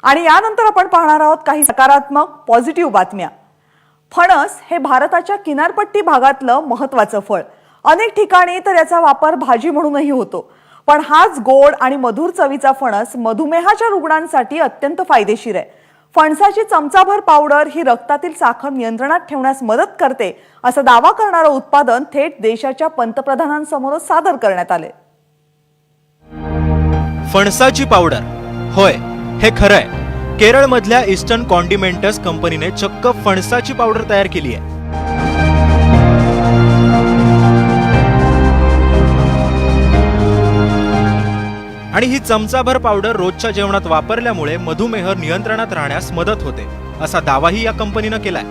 आणि यानंतर आपण पाहणार आहोत काही सकारात्मक पॉझिटिव्ह बातम्या। फणस हे भारताच्या किनारपट्टी भागातलं महत्त्वाचं फळ। अनेक ठिकाणी तर याचा वापर भाजी म्हणूनही होतो। पण हाच गोड आणि मधुर चवीचा फणस मधुमेहाच्या रुग्णांसाठी अत्यंत फायदेशीर आहे। फणसाची चमचाभर पावडर ही रक्तातील साखर नियंत्रणात ठेवण्यास मदत करते, असा दावा करणारं उत्पादन थेट देशाच्या पंतप्रधानांसमोर सादर करण्यात आले। फणसाची पावडर, होय हे खरं आहे। केरळमधल्या ईस्टर्न कॉन्डिमेंटस कंपनीने चक्क फणसाची पावडर तयार केली आहे। आणि ही चमचाभर पावडर रोजच्या जेवणात वापरल्यामुळे मधुमेह नियंत्रणात राहण्यास मदत होते, असा दावाही या कंपनीने केलाय।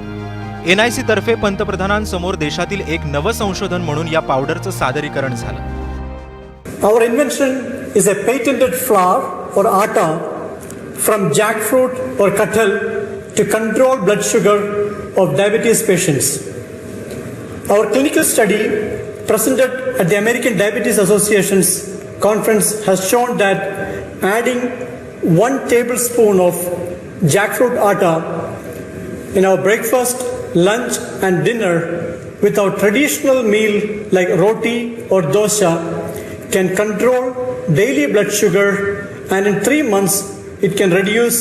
NIC तर्फे पंतप्रधानांसमोर देशातील एक नवं संशोधन म्हणून या पावडरचं सादरीकरण झालं। Our invention is a patented flour or atta from jackfruit or kathal to control blood sugar of diabetes patients. Our clinical study presented at the American Diabetes Association's conference has shown that adding 1 tablespoon of jackfruit atta in our breakfast, lunch and dinner with our traditional meal like roti or dosa can control daily blood sugar, and in 3 months it can reduce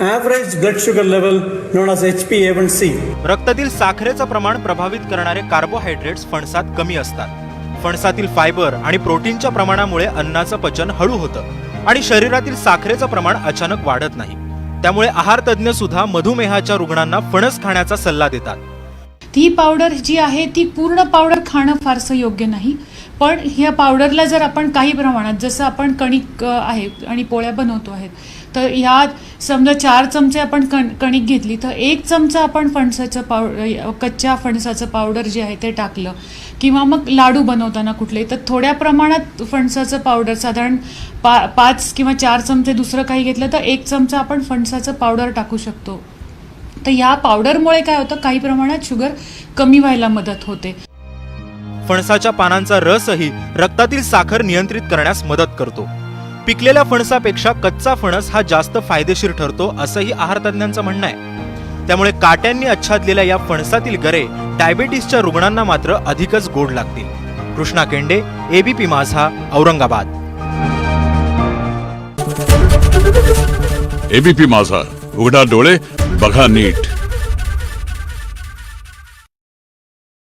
average blood sugar level known as HbA1c. रक्तातील साखरेचं प्रमाण प्रभावित करणारे carbohydrates फणसात कमी असतात। फणसातील fibre आणि प्रोटीनच्या प्रमाणामुळे अन्नाचं पचन हळू होतं आणि शरीरातील साखरेचं प्रमाण अचानक वाढत नाही। त्यामुळे आहार तज्ञ सुद्धा मधुमेहाच्या रुग्णांना फणस खाण्याचा सल्ला देतात। ती पावडर जी आहे ती पूर्ण पावडर खाणं फारसं योग्य नाही, पण ह्या पावडरला जर आपण काही प्रमाणात, जसं आपण कणिक आहे आणि पोळ्या बनवतो आहेत, तर ह्यात समजा 4 चमचे आपण कणिक घेतली तर 1 चमचा आपण फणसाचं पावडर, कच्च्या फणसाचं पावडर जे आहे ते टाकलं, किंवा मग लाडू बनवताना कुठले तर थोड्या प्रमाणात फणसाचं पावडर, साधारण 5 किंवा 4 चमचे दुसरं काही घेतलं तर 1 चमचा आपण फणसाचं पावडर टाकू शकतो। तर या पावडरमुळे काय होतं, काही प्रमाणात शुगर कमी व्हायला मदत होते। फणसाच्या पानांचा रसही रक्तातील साखर नियंत्रित करण्यास मदत करतो। पिकलेल्या फणसापेक्षा कच्चा फणस हा जास्त फायदेशीर ठरतो, असंही आहार तज्ञांचं म्हणणं आहे। त्यामुळे काट्यांनी आच्छादलेल्या या फणसातील गरे डायबिटीसच्या रुग्णांना मात्र अधिकच गोड लागतील। कृष्णा केंडे, ABP माझा, औरंगाबाद। ABP माझा, उघडा डोळे बघा नीट।